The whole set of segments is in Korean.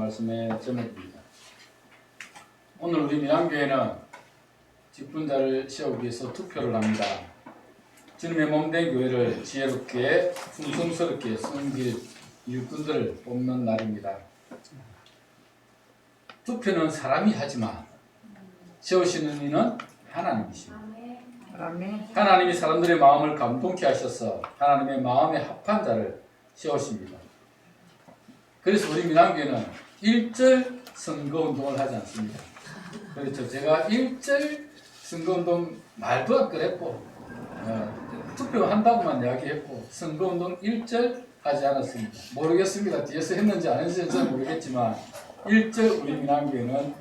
말씀의 제목입니다. 오늘 우리 민안교회는 직분자를 세우기 위해서 투표를 합니다. 주님의 몸된 교회를 지혜롭게 충성스럽게 섬길 일꾼들을 뽑는 날입니다. 투표는 사람이 하지만 세우시는 이는 하나님이십니다. 하나님이 사람들의 마음을 감동케 하셔서 하나님의 마음에 합한 자를 세우십니다. 그래서 우리 민안교회는 일절 선거운동을 하지 않습니다. 그렇죠. 제가 일절 선거운동 말도 안 꺼냈고 투표한다고만 이야기했고 선거운동 일절 하지 않았습니다. 모르겠습니다. 뒤에서 했는지 안 했는지 모르겠지만 일절 우리 민안교회는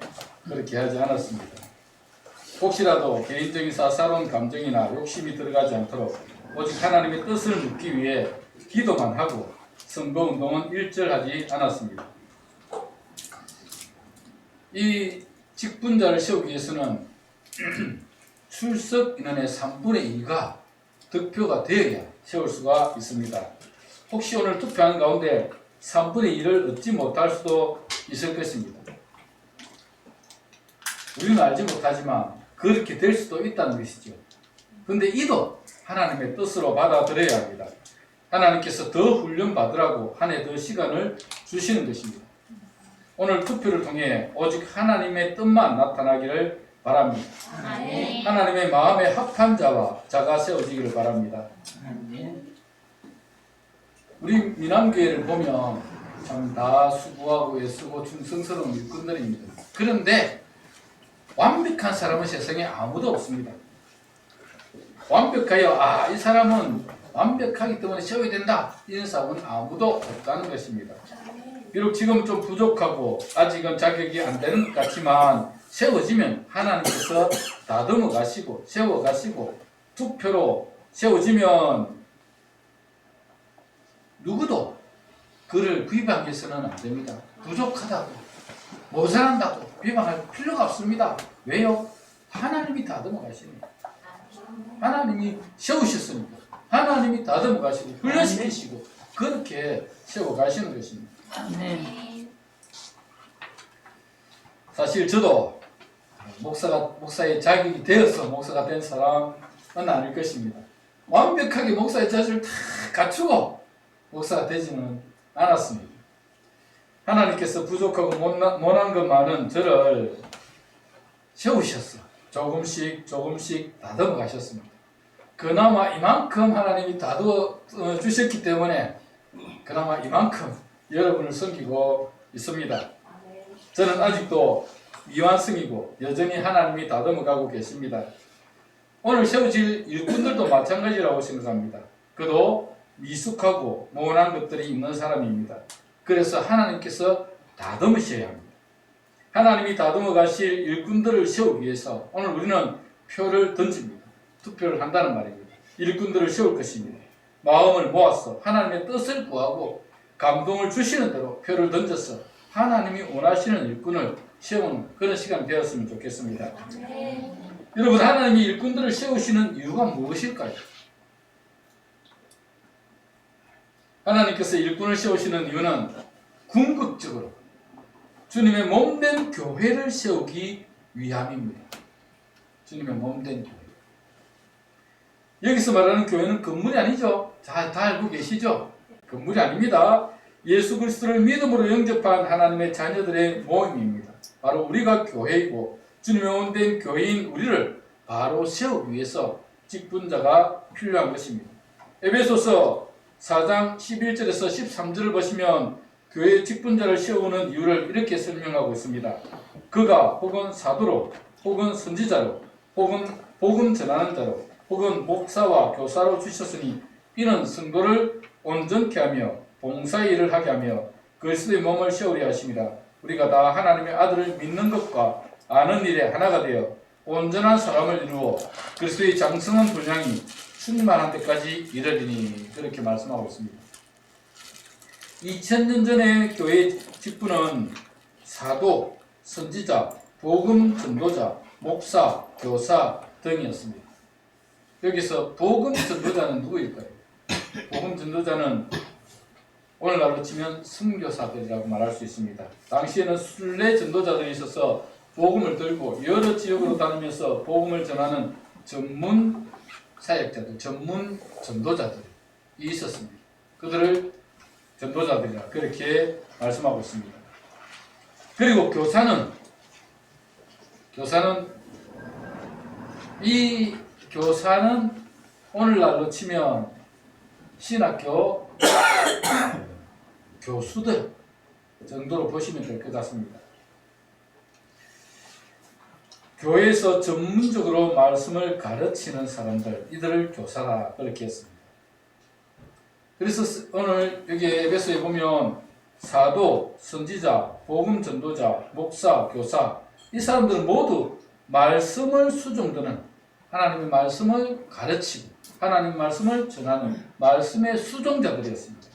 그렇게 하지 않았습니다. 혹시라도 개인적인 사사로운 감정이나 욕심이 들어가지 않도록 오직 하나님의 뜻을 묻기 위해 기도만 하고 선거운동은 일절하지 않았습니다. 이 직분자를 세우기 위해서는 출석 인원의 3분의 2가 득표가 되어야 세울 수가 있습니다. 혹시 오늘 투표하는 가운데 3분의 2를 얻지 못할 수도 있을 것입니다. 우리는 알지 못하지만 그렇게 될 수도 있다는 것이죠. 그런데 이도 하나님의 뜻으로 받아들여야 합니다. 하나님께서 더 훈련 받으라고 한 해 더 시간을 주시는 것입니다. 오늘 투표를 통해 오직 하나님의 뜻만 나타나기를 바랍니다. 하나님의 마음에 합한 자가 세워지기를 바랍니다. 우리 민안교회를 보면 참 다 수고하고 애쓰고 충성스러운 일꾼들입니다. 그런데 완벽한 사람은 세상에 아무도 없습니다. 완벽하여 이 사람은 완벽하기 때문에 세워야 된다 이런 사람은 아무도 없다는 것입니다. 비록 지금 좀 부족하고 아직은 자격이 안 되는 것 같지만 세워지면 하나님께서 다듬어 가시고 세워 가시고 투표로 세워지면 누구도 그를 비방해서는 안 됩니다. 부족하다고 모자란다고 비방할 필요가 없습니다. 왜요? 하나님이 다듬어 가십니다. 하나님이 세우셨습니다. 하나님이 다듬어 가시고 훈련시키시고 그렇게 세워 가시는 것입니다. 사실 저도 목사의 자격이 되어서 목사가 된 사람은 아닐 것입니다. 완벽하게 목사의 자질을 다 갖추고 목사가 되지는 않았습니다. 하나님께서 부족하고 못난 것만은 저를 세우셨어. 조금씩 다듬어 가셨습니다. 그나마 이만큼 하나님이 다듬어 주셨기 때문에 그나마 이만큼 여러분을 섬기고 있습니다. 저는 아직도 미완성이고 여전히 하나님이 다듬어 가고 계십니다. 오늘 세워질 일꾼들도 마찬가지라고 생각합니다. 그도 미숙하고 모난 것들이 있는 사람입니다. 그래서 하나님께서 다듬으셔야 합니다. 하나님이 다듬어 가실 일꾼들을 세우기 위해서 오늘 우리는 표를 던집니다. 투표를 한다는 말입니다. 일꾼들을 세울 것입니다. 마음을 모아서 하나님의 뜻을 구하고 감동을 주시는 대로 표를 던져서 하나님이 원하시는 일꾼을 세우는 그런 시간이 되었으면 좋겠습니다. 여러분, 하나님이 일꾼들을 세우시는 이유가 무엇일까요? 하나님께서 일꾼을 세우시는 이유는 궁극적으로 주님의 몸된 교회를 세우기 위함입니다. 주님의 몸된 교회. 여기서 말하는 교회는 건물이 아니죠. 다 알고 계시죠? 건물이 아닙니다. 예수 그리스도를 믿음으로 영접한 하나님의 자녀들의 모임입니다. 바로 우리가 교회이고 주님의 몸된 교회인 우리를 바로 세우기 위해서 직분자가 필요한 것입니다. 에베소서 4장 11절에서 13절을 보시면 교회의 직분자를 세우는 이유를 이렇게 설명하고 있습니다. 그가 혹은 사도로 혹은 선지자로 혹은 복음 전하는 자로 혹은 목사와 교사로 주셨으니 이는 성도를 온전케 하며 봉사의 일을 하게 하며 그리스도의 몸을 세우려 하십니다. 우리가 다 하나님의 아들을 믿는 것과 아는 일에 하나가 되어 온전한 사람을 이루어 그리스도의 장성한 분량이 충만한 때까지 이르리니 그렇게 말씀하고 있습니다. 2000년 전의 교회의 직분은 사도, 선지자, 복음 전도자, 목사, 교사 등이었습니다. 여기서 복음 전도자는 누구일까요? 복음 전도자는 오늘날로 치면 선교사들이라고 말할 수 있습니다. 당시에는 순례 전도자들이 있어서 복음을 들고 여러 지역으로 다니면서 복음을 전하는 전문 사역자들, 전문 전도자들이 있었습니다. 그들을 전도자들이라 그렇게 말씀하고 있습니다. 그리고 교사는 오늘날로 치면 신학교 교수들 정도로 보시면 될 것 같습니다. 교회에서 전문적으로 말씀을 가르치는 사람들, 이들을 교사라 그렇게 했습니다. 그래서 오늘 여기 에베소에 보면 사도, 선지자, 복음 전도자, 목사, 교사, 이 사람들은 모두 말씀을 수종드는, 하나님의 말씀을 가르치고 하나님의 말씀을 전하는 말씀의 수종자들이었습니다.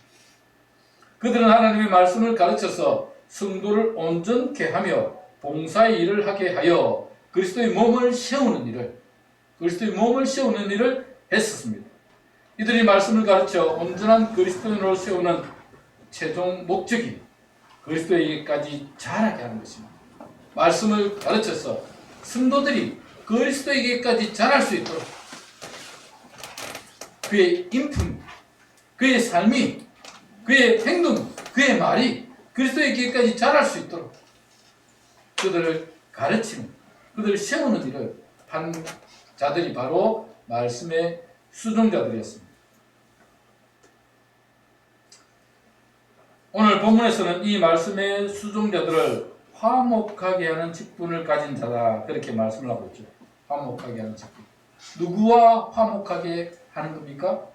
그들은 하나님의 말씀을 가르쳐서 성도를 온전케 하며 봉사의 일을 하게 하여 그리스도의 몸을 세우는 일을 했었습니다. 이들이 말씀을 가르쳐 온전한 그리스도인으로 세우는 최종 목적이 그리스도에게까지 자라게 하는 것입니다. 말씀을 가르쳐서 성도들이 그리스도에게까지 자랄 수 있도록 그의 인품, 그의 삶이, 그의 행동, 그의 말이 그리스도에게까지 자랄 수 있도록 그들을 가르치는, 그들을 세우는 일을 한 자들이 바로 말씀의 수종자들이었습니다. 오늘 본문에서는 이 말씀의 수종자들을 화목하게 하는 직분을 가진 자다 그렇게 말씀을 하고 있죠. 화목하게 하는 직분. 누구와 화목하게 하는 겁니까?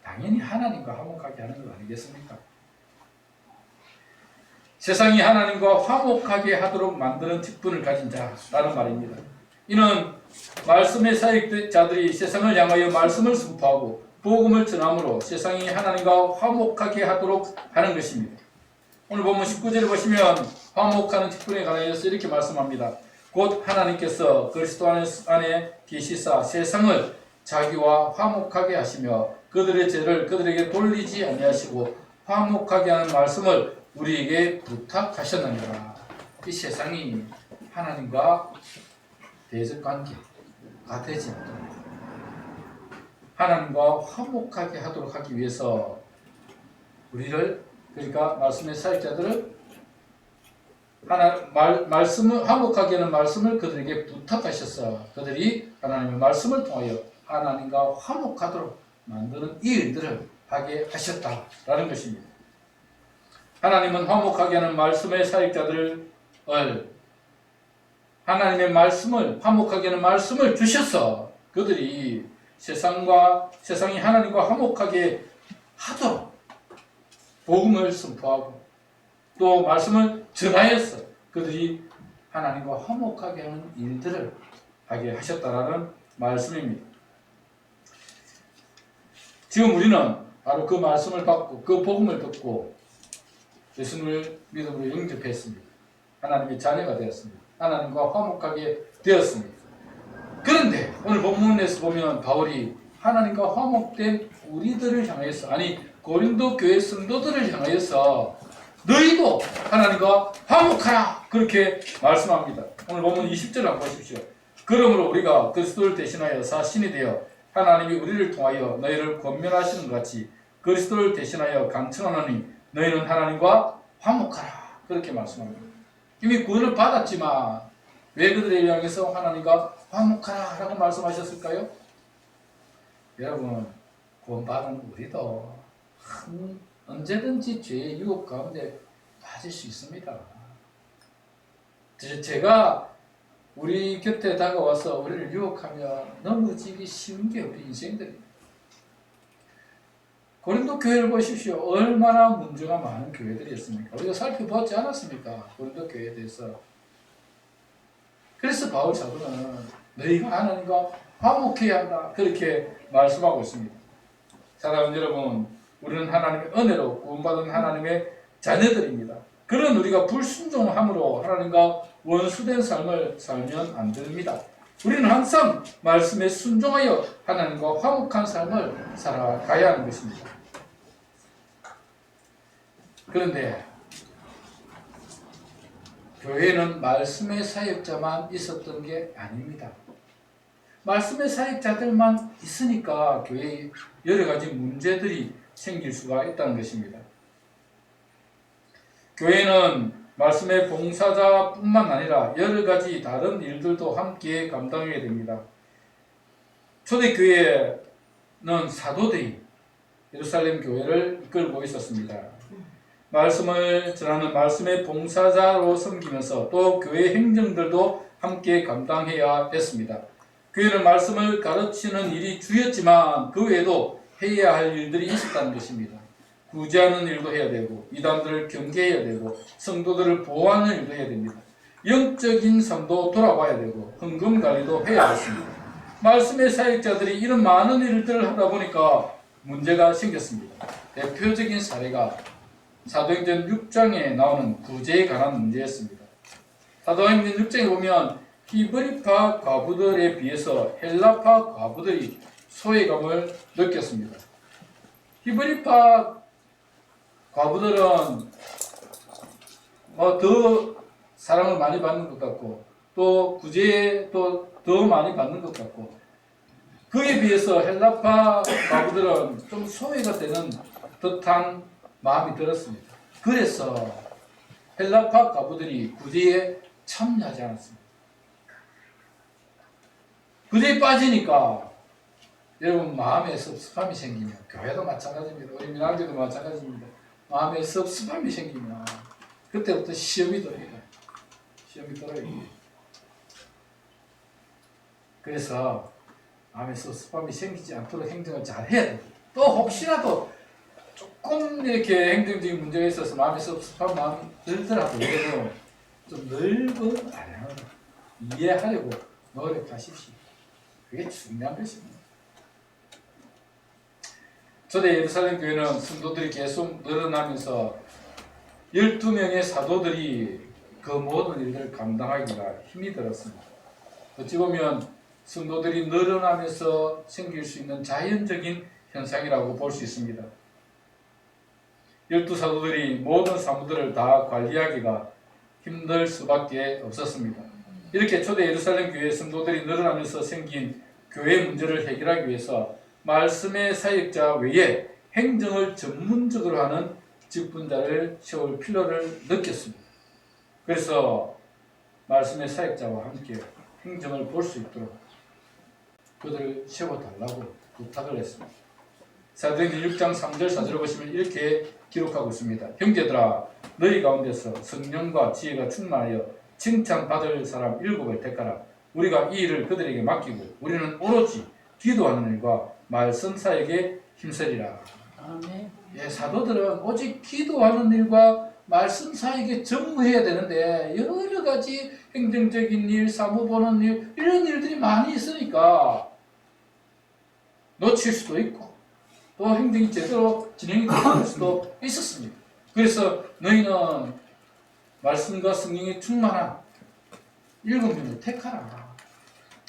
당연히 하나님과 화목하게 하는 것 아니겠습니까? 세상이 하나님과 화목하게 하도록 만드는 직분을 가진 자라는 말입니다. 이는 말씀의 사역자들이 세상을 향하여 말씀을 선포하고 복음을 전함으로 세상이 하나님과 화목하게 하도록 하는 것입니다. 오늘 본문 19절을 보시면 화목하는 직분에 관하여서 이렇게 말씀합니다. 곧 하나님께서 그리스도 안에 계시사 세상을 자기와 화목하게 하시며 그들의 죄를 그들에게 돌리지 아니하시고 화목하게 하는 말씀을 우리에게 부탁하셨느니라. 이 세상이 하나님과 대적관계가 되지 않도록 하나님과 화목하게 하도록 하기 위해서 우리를, 그러니까 말씀의 사역자들을 말씀을 화목하게 하는 말씀을 그들에게 부탁하셔서 그들이 하나님의 말씀을 통하여 하나님과 화목하도록 만드는 이 일들을 하게 하셨다라는 것입니다. 하나님은 화목하게 하는 말씀의 사역자들을 하나님의 말씀을 화목하게 하는 말씀을 주셔서 그들이 세상이 하나님과 화목하게 하도록 복음을 선포하고 또 말씀을 전하여서 그들이 하나님과 화목하게 하는 일들을 하게 하셨다라는 말씀입니다. 지금 우리는 바로 그 말씀을 받고 그 복음을 듣고 예수님을 믿음으로 영접했습니다. 하나님의 자녀가 되었습니다. 하나님과 화목하게 되었습니다. 그런데 오늘 본문에서 보면 바울이 하나님과 화목된 우리들을 향해서, 아니 고린도 교회 성도들을 향해서 너희도 하나님과 화목하라 그렇게 말씀합니다. 오늘 본문 20절을 한번 보십시오. 그러므로 우리가 그리스도를 대신하여 사신이 되어 하나님이 우리를 통하여 너희를 권면하시는 것 같이 그리스도를 대신하여 간청하노니 너희는 하나님과 화목하라 그렇게 말씀합니다. 이미 구원을 받았지만 왜 그들을 향해서 하나님과 화목하라 라고 말씀하셨을까요? 여러분, 구원받은 우리도 언제든지 죄의 유혹 가운데 빠질 수 있습니다. 제가 우리 곁에 다가와서 우리를 유혹하며 넘어지기 쉬운 게 우리 인생들입니다. 고린도 교회를 보십시오. 얼마나 문제가 많은 교회들이었습니까? 우리가 살펴보지 않았습니까? 고린도 교회에 대해서. 그래서 바울 사도는 너희가 하나님과 화목해야 한다 그렇게 말씀하고 있습니다. 사랑하는 여러분, 우리는 하나님의 은혜로 구원받은 하나님의 자녀들입니다. 그런 우리가 불순종함으로 하나님과 원수된 삶을 살면 안 됩니다. 우리는 항상 말씀에 순종하여 하나님과 화목한 삶을 살아가야 하는 것입니다. 그런데 교회는 말씀의 사역자만 있었던 게 아닙니다. 말씀의 사역자들만 있으니까 교회에 여러 가지 문제들이 생길 수가 있다는 것입니다. 교회는 말씀의 봉사자뿐만 아니라 여러 가지 다른 일들도 함께 감당해야 됩니다. 초대교회는 사도들이 예루살렘 교회를 이끌고 있었습니다. 말씀을 전하는 말씀의 봉사자로 섬기면서 또 교회 행정들도 함께 감당해야 했습니다. 교회는 말씀을 가르치는 일이 주였지만 그 외에도 해야 할 일들이 있었다는 것입니다. 구제하는 일도 해야 되고 이단들을 경계해야 되고 성도들을 보호하는 일도 해야 됩니다. 영적인 삶도 돌아봐야 되고 헌금관리도 해야 했습니다. 말씀의 사역자들이 이런 많은 일들을 하다 보니까 문제가 생겼습니다. 대표적인 사례가 사도행전 6장에 나오는 구제에 관한 문제였습니다. 사도행전 6장에 보면 히브리파 과부들에 비해서 헬라파 과부들이 소외감을 느꼈습니다. 히브리파 과부들은 더 사랑을 많이 받는 것 같고 또 구제에 또 더 많이 받는 것 같고 그에 비해서 헬라파 과부들은 좀 소외가 되는 듯한 마음이 들었습니다. 그래서 헬라파 과부들이 구제에 참여하지 않았습니다. 구제에 빠지니까 여러분 마음에 섭섭함이 생기면 교회도 마찬가지입니다. 우리 민학교도 마찬가지입니다. 마음에 섭섭함이 생기면 그때부터 시험이 들어요. 시험이 들어요. 그래서 마음에 섭섭함이 생기지 않도록 행정을 잘 해야 됩니다. 또 혹시라도 조금 이렇게 행정적인 문제가 있어서 마음에 섭섭한 마음이 들더라도 여러분 좀 넓은 아량으로 이해하려고 노력하십시오. 그게 중요한 것입니다. 초대 예루살렘 교회는 성도들이 계속 늘어나면서 12명의 사도들이 그 모든 일들을 감당하기가 힘이 들었습니다. 어찌 보면 성도들이 늘어나면서 생길 수 있는 자연적인 현상이라고 볼 수 있습니다. 12사도들이 모든 사무들을 다 관리하기가 힘들 수밖에 없었습니다. 이렇게 초대 예루살렘 교회 성도들이 늘어나면서 생긴 교회 문제를 해결하기 위해서 말씀의 사역자 외에 행정을 전문적으로 하는 직분자를 세울 필요를 느꼈습니다. 그래서 말씀의 사역자와 함께 행정을 볼 수 있도록 그들을 세워달라고 부탁을 했습니다. 사도행전 6장 3절 4절을 보시면 이렇게 기록하고 있습니다. 형제들아 너희 가운데서 성령과 지혜가 충만하여 칭찬받을 사람 7을 택하라. 우리가 이 일을 그들에게 맡기고 우리는 오로지 기도하는 일과 말씀 사역에 힘쓰리라. 아멘. 예, 사도들은 오직 기도하는 일과 말씀 사역에 전무해야 되는데 여러 가지 행정적인 일, 사무 보는 일 이런 일들이 많이 있으니까 놓칠 수도 있고 또 행정이 제대로 진행이 될 수도 있었습니다. 그래서 너희는 말씀과 성령에 충만한 7명을 택하라.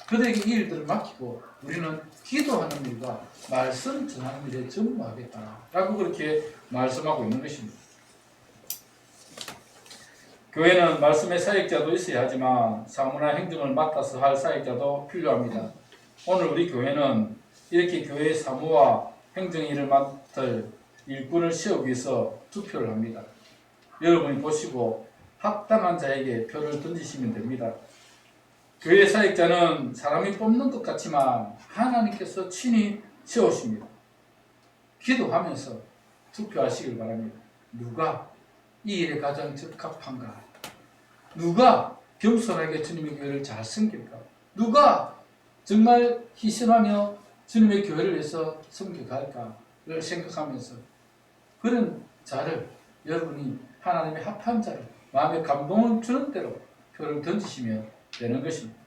그들에게 이 일들을 맡기고 우리는 기도하는 일과 말씀 전하는 일에 전무하겠다라고 그렇게 말씀하고 있는 것입니다. 교회는 말씀의 사역자도 있어야 하지만 사무나 행정을 맡아서 할 사역자도 필요합니다. 오늘 우리 교회는 이렇게 교회의 사무와 행정 일을 맡을 일꾼을 세우기 위해서 투표를 합니다. 여러분이 보시고 합당한 자에게 표를 던지시면 됩니다. 교회 사역자는 사람이 뽑는 것 같지만 하나님께서 친히 세우십니다. 기도하면서 투표하시길 바랍니다. 누가 이 일에 가장 적합한가? 누가 겸손하게 주님의 교회를 잘 섬길까? 누가 정말 희생하며 주님의 교회를 위해서 섬겨갈까를 생각하면서 그런 자를 여러분이 하나님의 합한 자를 마음에 감동을 주는 대로 표를 던지시면 되는 것입니다.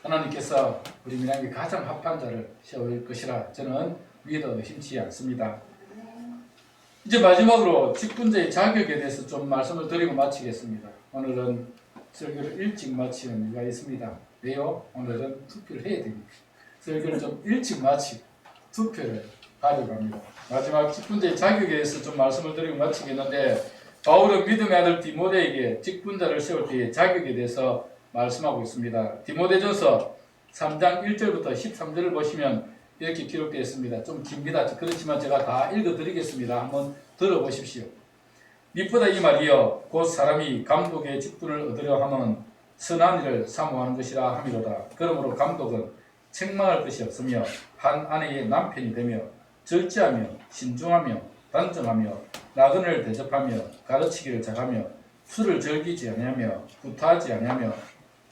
하나님께서 우리 민학에 가장 합한 자를 세울 것이라 저는 믿어 의심치 않습니다. 이제 마지막으로 직분자의 자격에 대해서 좀 말씀을 드리고 마치겠습니다. 오늘은 설교를 일찍 마치는 이유가 있습니다. 왜요? 오늘은 투표를 해야 됩니다. 설교를 좀 일찍 마치고 투표를 하려고 합니다. 마지막 직분자의 자격에 대해서 좀 말씀을 드리고 마치겠는데, 바울은 믿음의 아들 디모데에게 직분자를 세울 때의 자격에 대해서 말씀하고 있습니다. 디모데전서 3장 1절부터 13절을 보시면 이렇게 기록되어 있습니다. 좀 깁니다. 그렇지만 제가 다 읽어드리겠습니다. 한번 들어보십시오. 무엇보다 이 말이여 곧 사람이 감독의 직분을 얻으려 하면 선한 일을 사모하는 것이라 함이로다. 그러므로 감독은 책망할 것이 없으며 한 아내의 남편이 되며 절제하며 신중하며 단정하며 나그네를 대접하며 가르치기를 잘하며 술을 즐기지 아니하며 구타하지 아니하며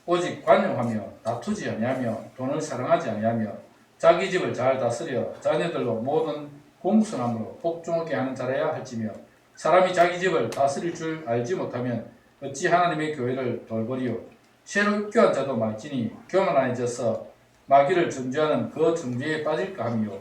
오직 관용하며 다투지 아니하며 돈을 사랑하지 아니하며 자기 집을 잘 다스려 자녀들로 모든 공손함으로 복종하게 하는 자라야 할지며 사람이 자기 집을 다스릴 줄 알지 못하면 어찌 하나님의 교회를 돌보리요. 새로 입교한 자도 말지니 교만해져서 마귀를 정죄하는 그 정죄에 빠질까 하며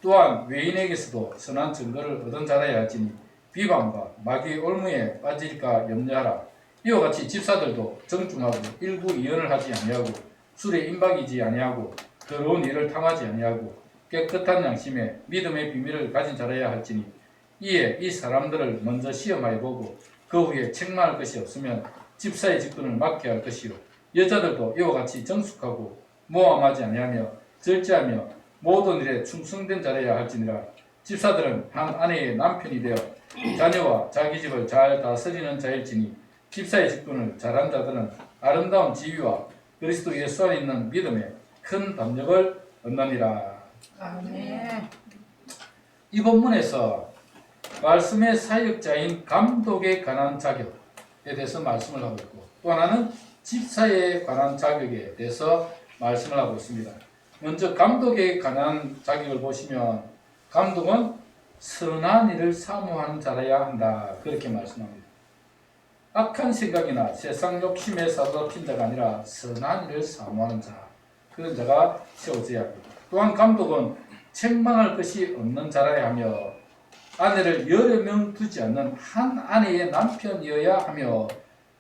또한 외인에게서도 선한 증거를 얻은 자라야 할지니 비방과 마귀의 올무에 빠질까 염려하라. 이와 같이 집사들도 정중하고 일부 이언을 하지 아니하고 술에 임박이지 아니하고 더러운 일을 탐하지 아니하고 깨끗한 양심에 믿음의 비밀을 가진 자라야 할지니 이에 이 사람들을 먼저 시험하여 보고 그 후에 책망할 것이 없으면 집사의 직분을 맡게 할 것이요. 여자들도 이와 같이 정숙하고 모함하지 아니하며 절제하며 모든 일에 충성된 자라야 할지니라. 집사들은 한 아내의 남편이 되어 자녀와 자기 집을 잘 다스리는 자일지니 집사의 직분을 잘한 자들은 아름다운 지위와 그리스도 예수 안에 있는 믿음에 큰 담력을 얻느니라. 아멘. 이 본문에서 말씀의 사역자인 감독에 관한 자격에 대해서 말씀을 하고 있고, 또 하나는 집사에 관한 자격에 대해서 말씀을 하고 있습니다. 먼저 감독에 관한 자격을 보시면 감독은 선한 일을 사모하는 자라야 한다, 그렇게 말씀합니다. 악한 생각이나 세상 욕심에 사로잡힌 자가 아니라 선한 일을 사모하는 자, 그런 자가 세워져야 합니다. 또한 감독은 책망할 것이 없는 자라야 하며 아내를 여러 명 두지 않는 한 아내의 남편이어야 하며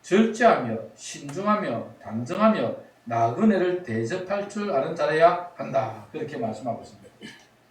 절제하며 신중하며 단정하며 나그네를 대접할 줄 아는 자라야 한다, 그렇게 말씀하고 있습니다.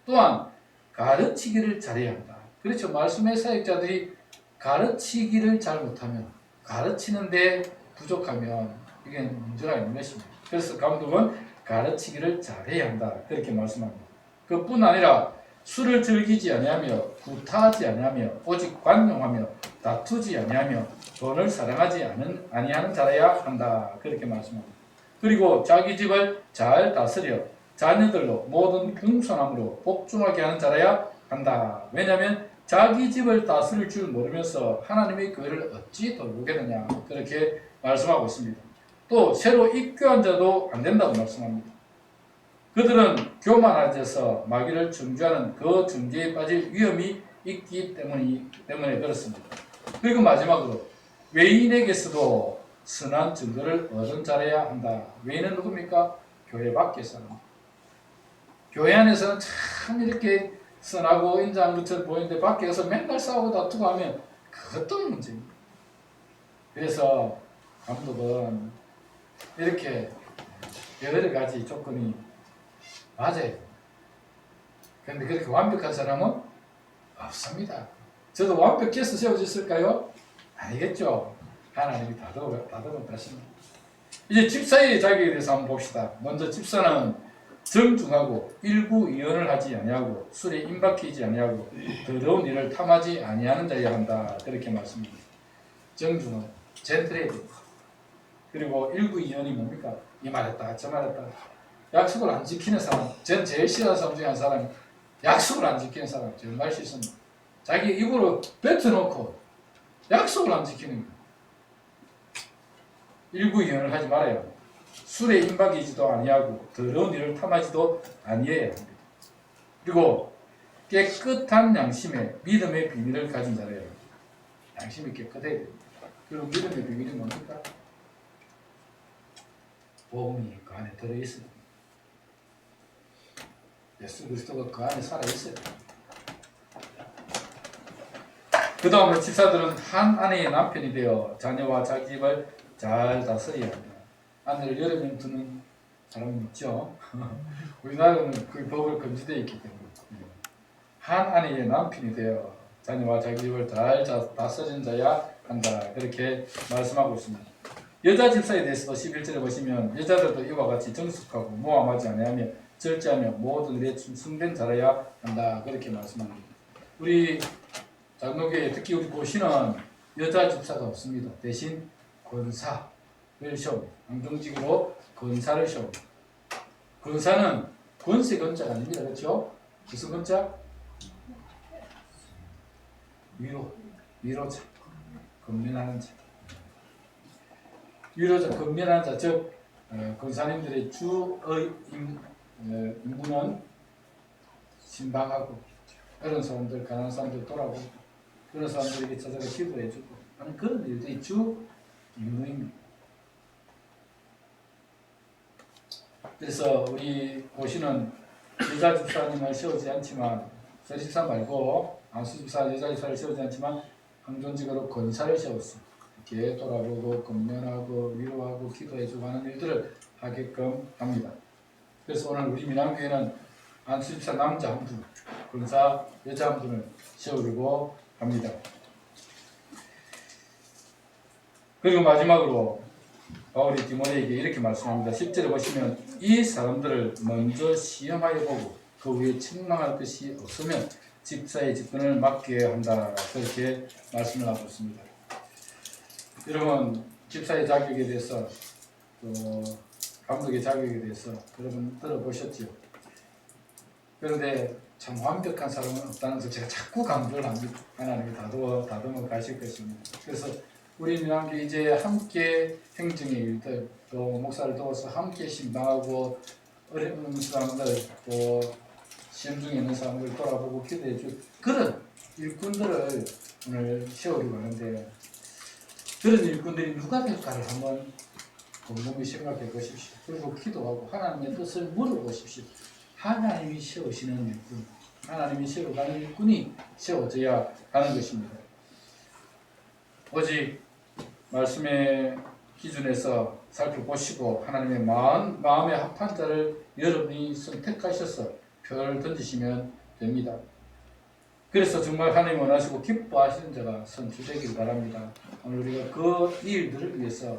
또한 가르치기를 잘해야 한다. 그렇죠. 말씀의 사역자들이 가르치기를 잘 못하면, 가르치는데 부족하면 이게 문제가 있는 것입니다. 그래서 감독은 가르치기를 잘해야 한다, 그렇게 말씀합니다. 그뿐 아니라 술을 즐기지 아니하며 구타하지 아니하며 오직 관용하며 다투지 아니하며 돈을 사랑하지 아니하는 자라야 한다, 그렇게 말씀합니다. 그리고 자기 집을 잘 다스려 자녀들로 모든 공손함으로 복종하게 하는 자라야 한다. 왜냐하면 자기 집을 다스릴 줄 모르면서 하나님의 교회를 어찌 돌보겠느냐, 그렇게 말씀하고 있습니다. 또 새로 입교한 자도 안 된다고 말씀합니다. 그들은 교만해져서 마귀를 정죄하는 그 정죄에 빠질 위험이 있기 때문에 그렇습니다. 그리고 마지막으로 외인에게서도 선한 증거를 얻은 자라야 한다. 외인은 누굽니까? 교회 밖에서는. 교회 안에서는 참 이렇게 선하고 인자한 것처럼 보이는데 밖에서 맨날 싸우고 다투고 하면 그것도 문제입니다. 그래서 감독은 이렇게 여러 가지 조건이 맞아요. 그런데 그렇게 완벽한 사람은 없습니다. 저도 완벽해서 세워졌을까요? 아니겠죠. 하나님이 다듬었다십니다. 이제 집사의 자격에 대해서 한번 봅시다. 먼저 집사는 정중하고 일부 이언을 하지 아니하고 술에 임박히지 아니하고 더러운 일을 탐하지 아니하는 자여야 한다, 그렇게 말씀합니다. 정중은 젠틀해야 됩니다. 그리고 일부 이언이 뭡니까? 이 말했다 저 말했다. 약속을 안 지키는 사람, 전 제일 싫어하는 사람 중에 한 사람이 약속을 안 지키는 사람, 정말 싫습니다. 자기 입으로 뱉어놓고 약속을 안 지키는 거예요. 일부 이언을 하지 말아야 합니다. 술에 임박이지도 아니하고 더러운 일을 탐하지도 아니해야 합니다. 그리고 깨끗한 양심에 믿음의 비밀을 가진 자라야 합니다. 양심이 깨끗해야 됩니다. 그리고 믿음의 비밀이 뭡니까? 복음이 그 안에 들어있습니다. 예수 그리스도가 그 안에 살아있어요. 그 다음에 집사들은 한 아내의 남편이 되어 자녀와 자기 집을 잘 다스려야 합니다. 아내를 여러 명 두는 사람은 있죠. 우리나라는 그 법을 금지되어 있기 때문에 한 아내의 남편이 되어 자녀와 자기 집을 잘 다스리는 자야 한다. 그렇게 말씀하고 있습니다. 여자 집사에 대해서도 11절에 보시면 여자들도 이와 같이 정숙하고 모함하지 아니하며 절제하며 모든 일에 충성된 자라야 한다. 그렇게 말씀합니다. 우리 장로교회 특히 우리 고시는 여자 집사가 없습니다. 대신 권사를 시옵니다. ang정직으로 권사를 시옵니다. 권사는 권세 권자가 아닙니다. 그렇죠? 무슨 권자? 위로자, 건면하는 자. 위로자, 건면하는 자, 즉 권사님들의 주의 임무는 신방하고 그런 사람들, 가난한 사람들 돌아보고 그런 사람들에게 찾아가 기도해주고 하는 그런 일들이 주 임무입니다. 그래서 우리 고시는 여자 집사님을 세우지 않지만 서집사 말고 안수집사, 여자 집사를 세우지 않지만 항존직으로 권사를 세웠습니다. 이렇게 돌아보고 건면하고 위로하고 기도해주고 하는 일들을 하게끔 합니다. 그래서 오늘 우리 민안교회는 안수집사 남자 한 분, 권사 여자 한 분을 세우려고 합니다. 그리고 마지막으로 바울이 디모데에게 이렇게 말씀합니다. 10절에 보시면 이 사람들을 먼저 시험하여 보고 그 후에 책망할 것이 없으면 집사의 직분을 맡겨야 한다. 그렇게 말씀을 하고 있습니다. 여러분 집사의 자격에 대해서 또 감독의 자격에 대해서 여러분 들어보셨죠? 그런데 참 완벽한 사람은 없다는 것을 제가 자꾸 강조를 합니다. 하나님이 다듬어 가실 것입니다. 그래서 우리 민안교회 이제 함께 행정의 일들 또 목사를 도와서 함께 신방하고 어려운 사람들 또 시험 중에 있는 사람들 돌아보고 기도해 줄 그런 일꾼들을 오늘 세우려고 하는데 그런 일꾼들이 누가 될까를 한번 곰곰이 생각해 보십시오. 그리고 기도하고 하나님의 뜻을 물어보십시오. 하나님이 세우시는 일꾼, 하나님이 세워가는 일꾼이 세워져야 하는 것입니다. 오직 말씀의 기준에서 살펴보시고 하나님의 마음에 합한 자를 여러분이 선택하셔서 표를 던지시면 됩니다. 그래서 정말 하나님 원하시고 기뻐하시는 자가 선출되길 바랍니다. 오늘 우리가 그 일들을 위해서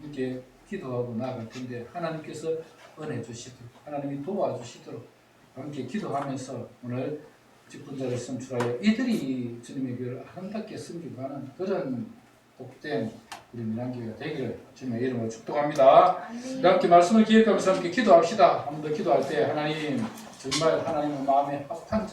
이렇게 기도하고 나아갈 텐데 하나님께서 은혜 주시도록 하나님이 도와주시도록 함께 기도하면서 오늘 직분자를 선출하여 이들이 주님의 교회를 아름답게 섬기고 하는 그런 복된 우리 민안교회가 되기를 주님의 이름으로 축복합니다. 함께 말씀을 기억하면서 함께 기도합시다. 한 번 더 기도할 때 하나님 정말 하나님의 마음에 합한